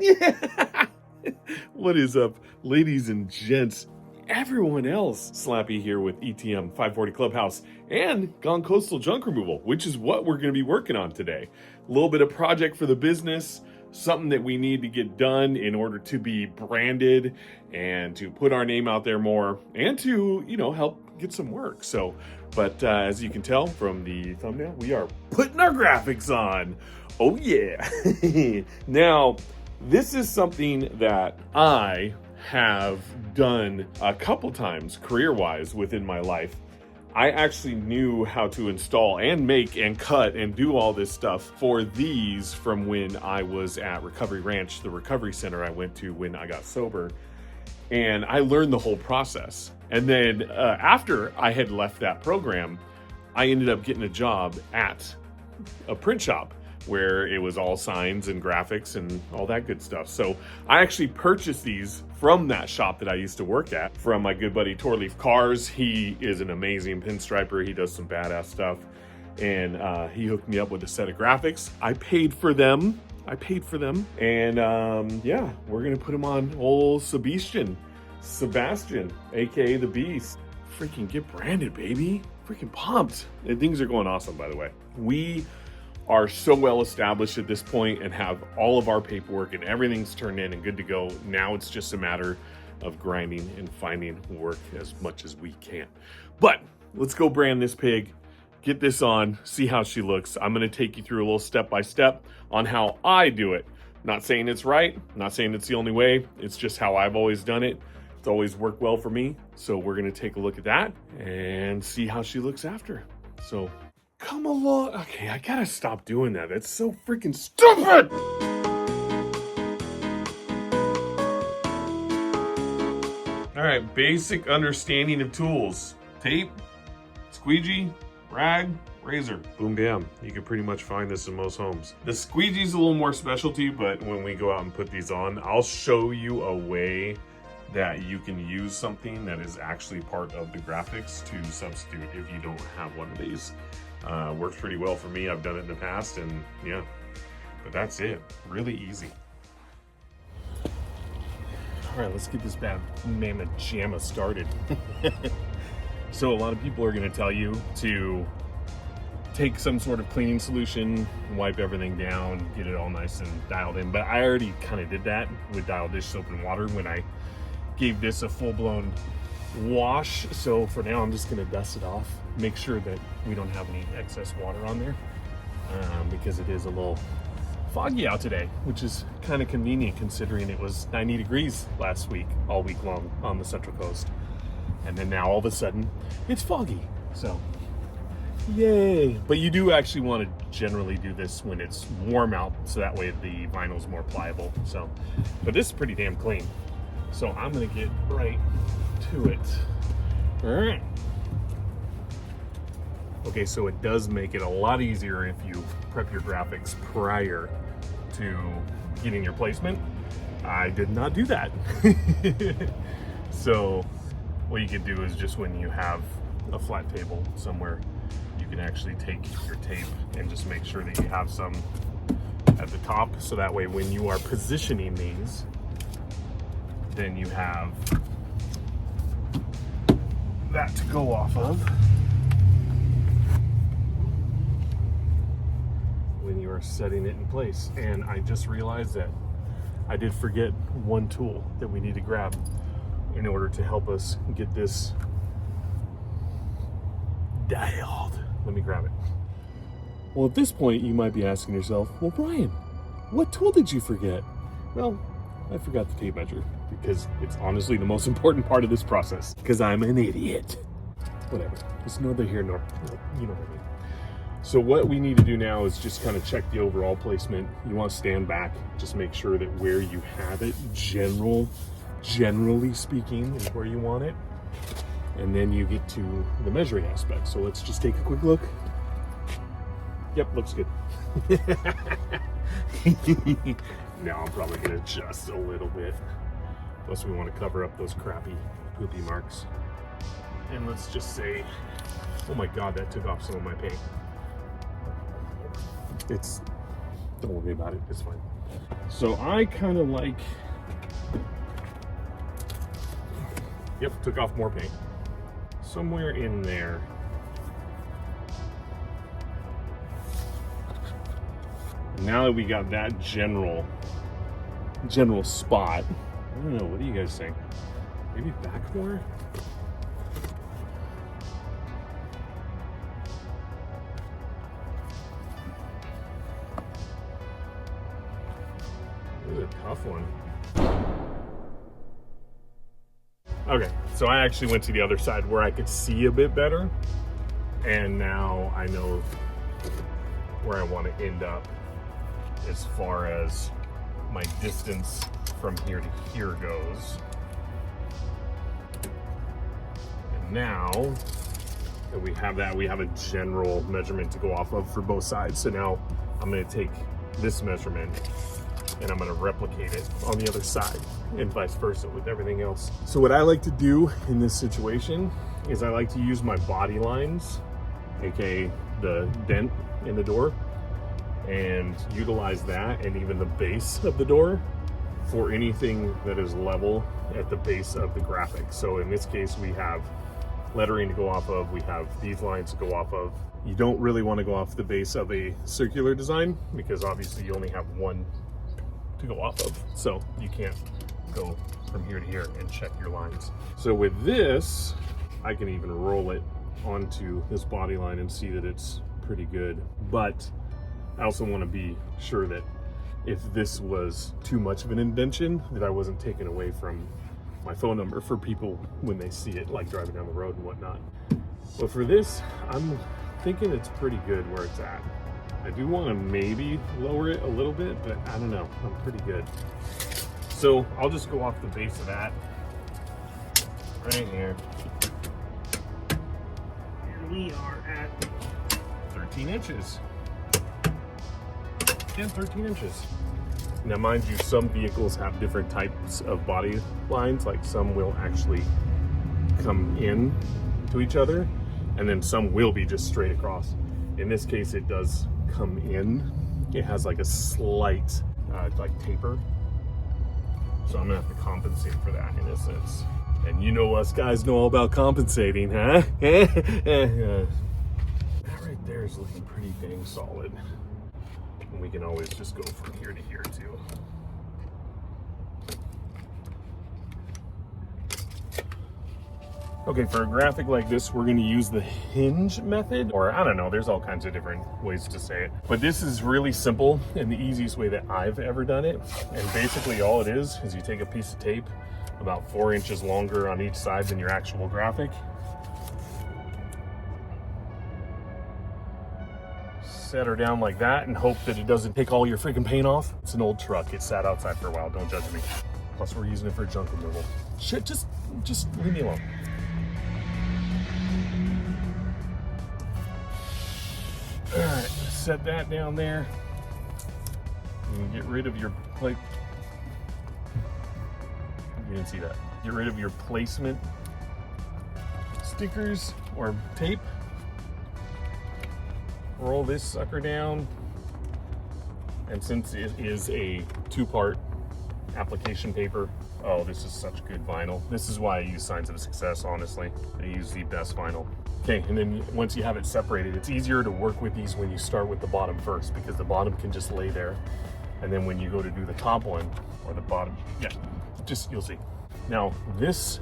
Yeah. What is up, ladies and gents? Everyone else, Slappy here with ETM 540 Clubhouse and Gone Coastal Junk Removal, which is what we're going to be working on today. A little bit of project for the business, something that we need to get done in order to be branded and to put our name out there more and to, help get some work. So, but as you can tell from the thumbnail, we are putting our graphics on. Oh yeah. Now, this is something that I have done a couple times career-wise within my life. I actually knew how to install and make and cut and do all this stuff for these from when I was at Recovery Ranch, the recovery center I went to when I got sober. And I learned the whole process. And then after I had left that program, I ended up getting a job at a print shop where it was all signs and graphics and all that good stuff. So I actually purchased these from that shop that I used to work at from my good buddy Torleaf Cars. He is an amazing pinstriper. He does some badass stuff. And he hooked me up with a set of graphics. I paid for them. And yeah, we're gonna put them on old Sebastian, AKA the Beast. Freaking get branded, baby. Freaking pumped. And things are going awesome, by the way. We are so well established at this point and have all of our paperwork and everything's turned in and good to go. Now it's just a matter of grinding and finding work as much as we can. But let's go brand this pig, get this on, see how she looks. I'm gonna take you through a little step-by-step on how I do it. Not saying it's right, not saying it's the only way, it's just how I've always done it. It's always worked well for me. So we're gonna take a look at that and see how she looks after. So come along. Okay, I gotta stop doing that. That's so freaking stupid. All right, basic understanding of tools. Tape, squeegee, rag, razor. Boom, bam. You can pretty much find this in most homes. The squeegee's a little more specialty, but when we go out and put these on, I'll show you a way that you can use something that is actually part of the graphics to substitute if you don't have one of these. Works pretty well for me. I've done it in the past, and yeah, but that's it. Really easy. All right, let's get this bad mamma jamma started. So a lot of people are going to tell you to take some sort of cleaning solution, wipe everything down, get it all nice and dialed in. But I already kind of did that with Dial Dish soap and water when I gave this a full-blown wash. So for now, I'm just going to dust it off, make sure that we don't have any excess water on there, because it is a little foggy out today, which is kind of convenient considering it was 90 degrees last week, all week long on the Central Coast. And then now all of a sudden it's foggy. So yay. But you do actually want to generally do this when it's warm out, so that way the vinyl's more pliable. So, but this is pretty damn clean. So I'm gonna get right to it. All right. Okay, so it does make it a lot easier if you prep your graphics prior to getting your placement. I did not do that. So what you can do is just when you have a flat table somewhere, you can actually take your tape and just make sure that you have some at the top, so that way when you are positioning these, then you have that to go off of when you are setting it in place. And I just realized that I did forget one tool that we need to grab in order to help us get this dialed. Let me grab it. Well, at this point, you might be asking yourself, well, Brian, what tool did you forget? Well, I forgot the tape measure, because it's honestly the most important part of this process, because I'm an idiot. Whatever, it's neither here nor, you know what I mean. So what we need to do now is just kind of check the overall placement. You want to stand back, just make sure that where you have it, generally speaking, is where you want it. And then you get to the measuring aspect. So let's just take a quick look. Yep, looks good. Now I'm probably gonna adjust a little bit. Plus we want to cover up those crappy poopy marks. And let's just say, oh my God, that took off some of my paint. Don't worry about it, it's fine. So I kind of like, yep, took off more paint. Somewhere in there. Now that we got that general spot, I don't know, what do you guys think? Maybe back more? This is a tough one. Okay, so I actually went to the other side where I could see a bit better, and now I know where I want to end up as far as my distance from here to here goes. And now that we have that, we have a general measurement to go off of for both sides. So now I'm going to take this measurement and I'm going to replicate it on the other side and vice versa with everything else. So what I like to do in this situation is I like to use my body lines, aka the dent in the door, and utilize that and even the base of the door for anything that is level at the base of the graphic. So in this case, we have lettering to go off of, we have these lines to go off of. You don't really want to go off the base of a circular design because obviously you only have one to go off of. So you can't go from here to here and check your lines. So with this, I can even roll it onto this body line and see that it's pretty good. But I also want to be sure that if this was too much of an indentation, that I wasn't taken away from my phone number for people when they see it, like driving down the road and whatnot. But for this, I'm thinking it's pretty good where it's at. I do want to maybe lower it a little bit, but I don't know, I'm pretty good. So I'll just go off the base of that right here. Here we are at 13 inches. And 13 inches. Now mind you, some vehicles have different types of body lines, like some will actually come in to each other, and then some will be just straight across. In this case, it does come in. It has like a slight like taper. So I'm gonna have to compensate for that in a sense. And you know us guys know all about compensating, huh? That right there is looking pretty dang solid. And we can always just go from here to here too. Okay, for a graphic like this, we're going to use the hinge method, or I don't know, there's all kinds of different ways to say it. But this is really simple and the easiest way that I've ever done it. And basically all it is you take a piece of tape about 4 inches longer on each side than your actual graphic. Set her down like that and hope that it doesn't take all your freaking paint off. It's an old truck. It sat outside for a while. Don't judge me. Plus we're using it for junk removal. Shit, just leave me alone. All right, set that down there. You can get rid of your plate. You didn't see that. Get rid of your placement stickers or tape. Roll this sucker down. And since it is a 2-part application paper, oh, this is such good vinyl. This is why I use Signs of Success, honestly. I use the best vinyl. Okay, and then once you have it separated, it's easier to work with these when you start with the bottom first, because the bottom can just lay there. And then when you go to do the top one, or the bottom, yeah, just, you'll see. Now, this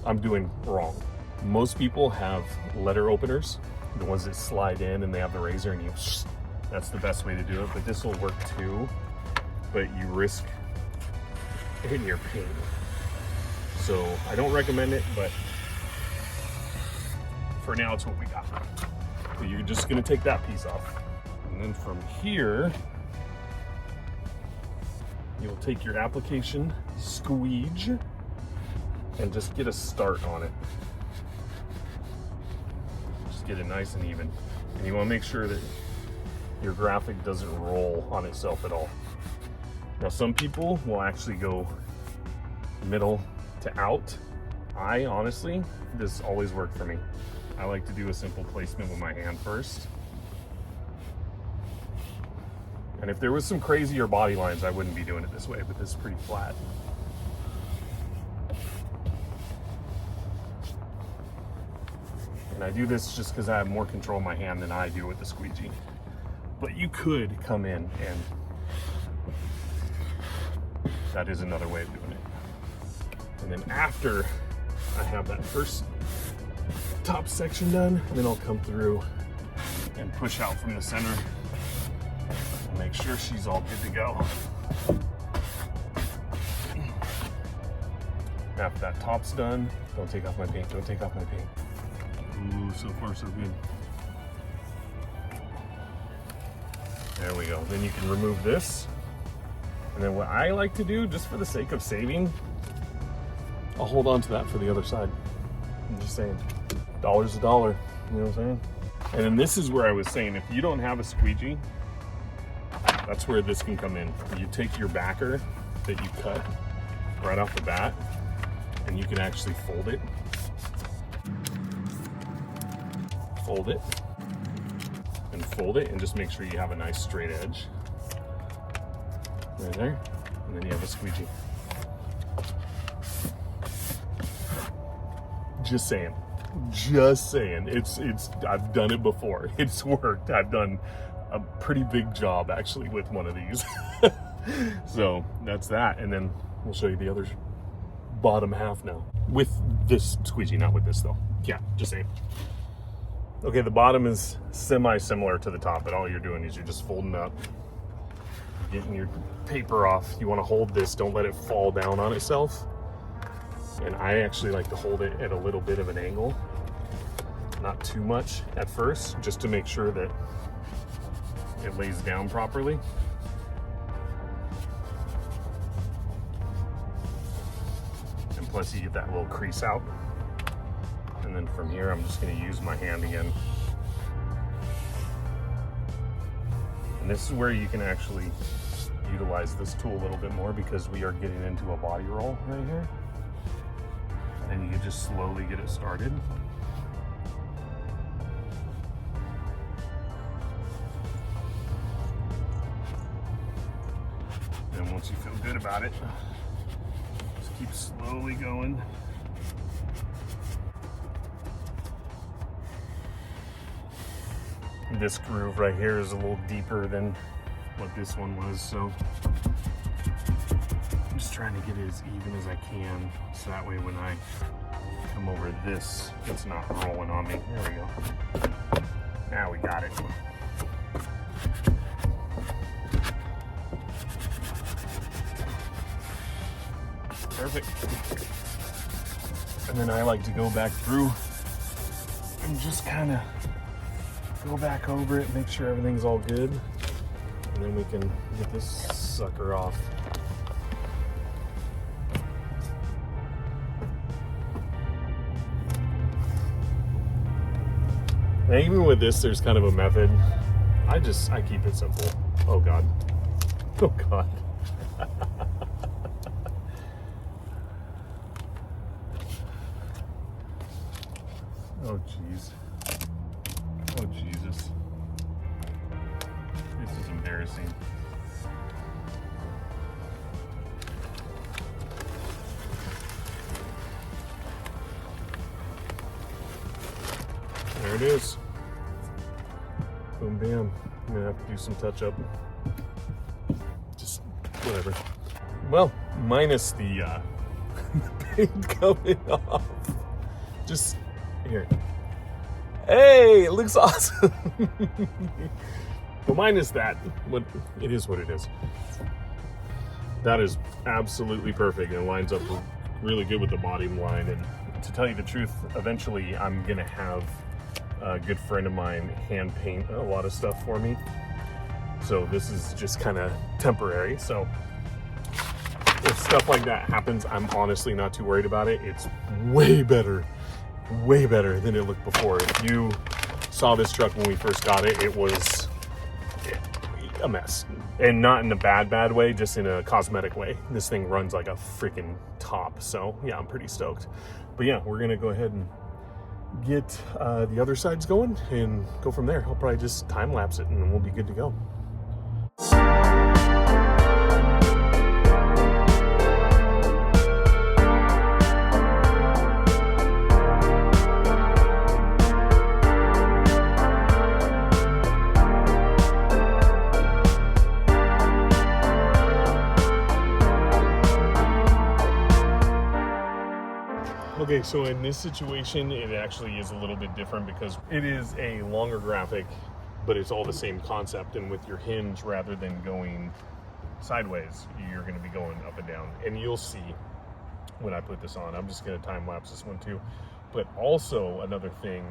I'm doing wrong. Most people have letter openers, the ones that slide in and they have the razor and you, that's the best way to do it, but this will work too, but you risk hitting your paint. So I don't recommend it, but for now it's what we got. So you're just gonna take that piece off. And then from here, you'll take your application squeege and just get a start on it. Just get it nice and even. And you wanna make sure that your graphic doesn't roll on itself at all. Now some people will actually go middle to out. I honestly, this always worked for me. I like to do a simple placement with my hand first. And if there was some crazier body lines, I wouldn't be doing it this way, but this is pretty flat. And I do this just because I have more control in my hand than I do with the squeegee. But you could come in and that is another way of doing it. And then after I have that first top section done, then I'll come through and push out from the center and make sure she's all good to go. After that top's done, don't take off my paint, don't take off my paint. Ooh, so far so good. There we go. Then you can remove this. And then what I like to do, just for the sake of saving, I'll hold on to that for the other side. I'm just saying, $1's a dollar, you know what I'm saying? And then this is where I was saying, if you don't have a squeegee, that's where this can come in. You take your backer that you cut right off the bat, and you can actually fold it. Fold it, and fold it, and just make sure you have a nice straight edge. Right there, and then you have a squeegee. Just saying, it's I've done it before. It's worked. I've done a pretty big job actually with one of these. So that's that, and then we'll show you the other bottom half now with this squeegee, not with this though. Yeah, just saying. Okay, the bottom is semi-similar to the top, but all you're doing is you're just folding up, getting your paper off. You want to hold this, don't let it fall down on itself. And I actually like to hold it at a little bit of an angle, not too much at first, just to make sure that it lays down properly. And plus you get that little crease out. And then from here, I'm just going to use my hand again. And this is where you can actually utilize this tool a little bit more, because we are getting into a body roll right here. And you can just slowly get it started. And once you feel good about it, just keep slowly going. This groove right here is a little deeper than what this one was, so I'm just trying to get it as even as I can, so that way when I come over this, it's not rolling on me. There we go. Now we got it. Perfect. And then I like to go back through and just kind of go back over it, make sure everything's all good, and then we can get this sucker off. Now, even with this, there's kind of a method. I keep it simple. Oh God. Oh God. Oh jeez. Oh Jesus. This is embarrassing. There it is. Boom bam. I'm gonna have to do some touch up. Just whatever. Well, minus the paint coming off. Just here. Hey, it looks awesome. But minus that, what it is what it is. That is absolutely perfect and lines up really good with the bottom line. And to tell you the truth, eventually I'm gonna have a good friend of mine hand paint a lot of stuff for me. So this is just kind of temporary. So if stuff like that happens, I'm honestly not too worried about it. It's way better than it looked before. If you saw this truck when we first got it, it was a mess. And not in a bad way, just in a cosmetic way. This thing runs like a freaking top. So yeah, I'm pretty stoked. But yeah, we're gonna go ahead and get the other sides going and go from there. I'll probably just time lapse it and we'll be good to go. Okay, so in this situation, it actually is a little bit different because it is a longer graphic, but it's all the same concept. And with your hinge, rather than going sideways, you're going to be going up and down. And you'll see when I put this on. I'm just going to time lapse this one too. But also another thing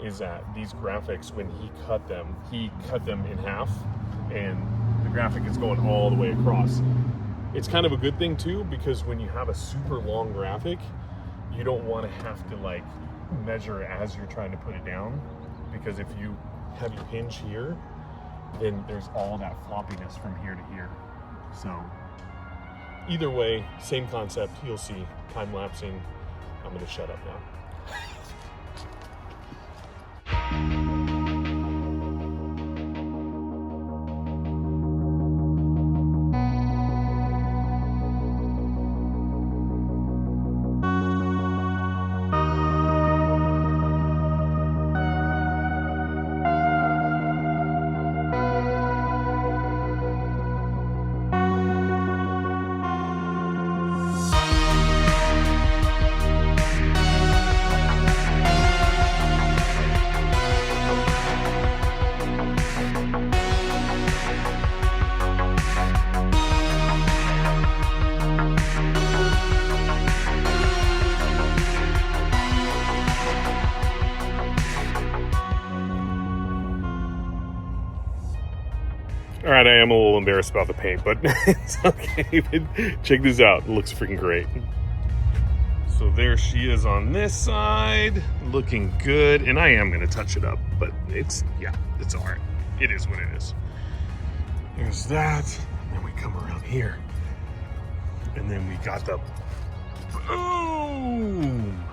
is that these graphics, when he cut them in half, and the graphic is going all the way across. It's kind of a good thing too, because when you have a super long graphic, you don't want to have to like measure as you're trying to put it down, because if you have your hinge here, then there's all that floppiness from here to here. So either way, same concept. You'll see time lapsing. I'm going to shut up now. All right, I am a little embarrassed about the paint, but it's okay. Check this out. It looks freaking great. So there she is on this side, looking good. And I am going to touch it up, but it's all right. It is what it is. There's that. And then we come around here. And then we got the boom.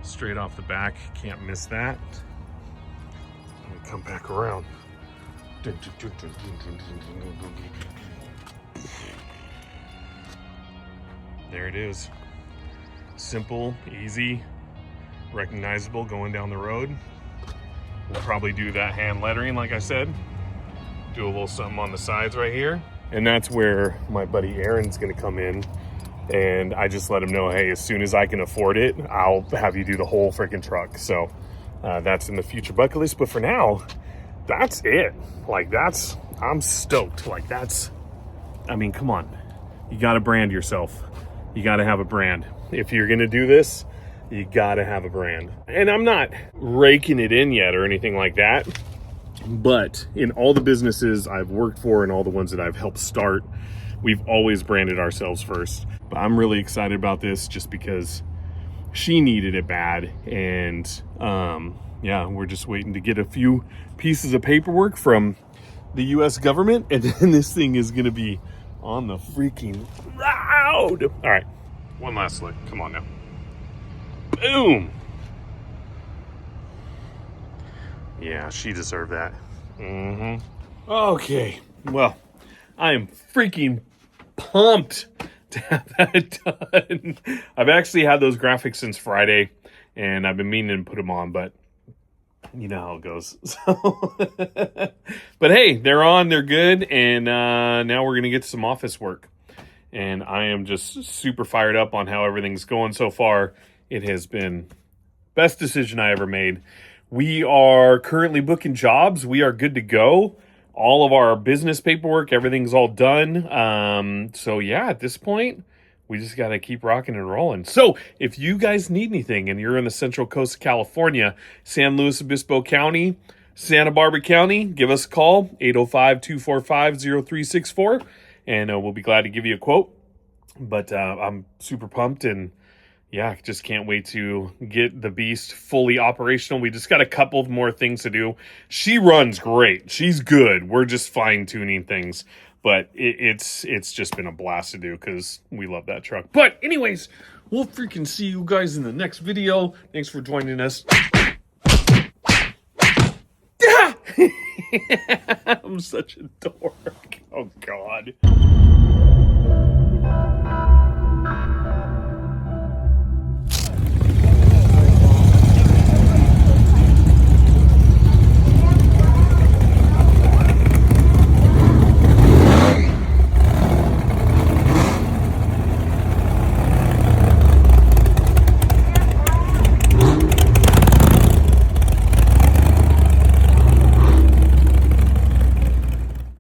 Straight off the back. Can't miss that. And we come back around. There it is. Simple, easy, recognizable going down the road. We'll probably do that hand lettering like I said. Do a little something on the sides right here. And that's where my buddy Aaron's gonna come in. And I just let him know, hey, as soon as I can afford it, I'll have you do the whole freaking truck. So that's in the future bucket list. But for now, that's it. Like I'm stoked. Like I mean, come on. You got to brand yourself. You got to have a brand. If you're going to do this, you got to have a brand. And I'm not raking it in yet or anything like that. But in all the businesses I've worked for and all the ones that I've helped start, we've always branded ourselves first. But I'm really excited about this just because she needed it bad. And yeah, we're just waiting to get a few pieces of paperwork from the US government, and then this thing is gonna be on the freaking road. All right, one last look. Come on now. Boom. Yeah, she deserved that. Okay, well, I am freaking pumped to have that done. I've actually had those graphics since Friday, and I've been meaning to put them on, but you know how it goes. So but hey, they're on, they're good, and now we're gonna get some office work. And I am just super fired up on how everything's going so far. It has been best decision I ever made. We are currently booking jobs. We are good to go. All of our business paperwork, everything's all done. So yeah, at this point, we just got to keep rocking and rolling. So if you guys need anything and you're in the Central Coast of California, San Luis Obispo County, Santa Barbara County, give us a call, 805-245-0364, and we'll be glad to give you a quote. But I'm super pumped, and yeah, just can't wait to get the beast fully operational. We just got a couple more things to do. She runs great. She's good. We're just fine-tuning things. But it's just been a blast to do because we love that truck. But anyways, we'll freaking see you guys in the next video. Thanks for joining us. I'm such a dork. Oh, God.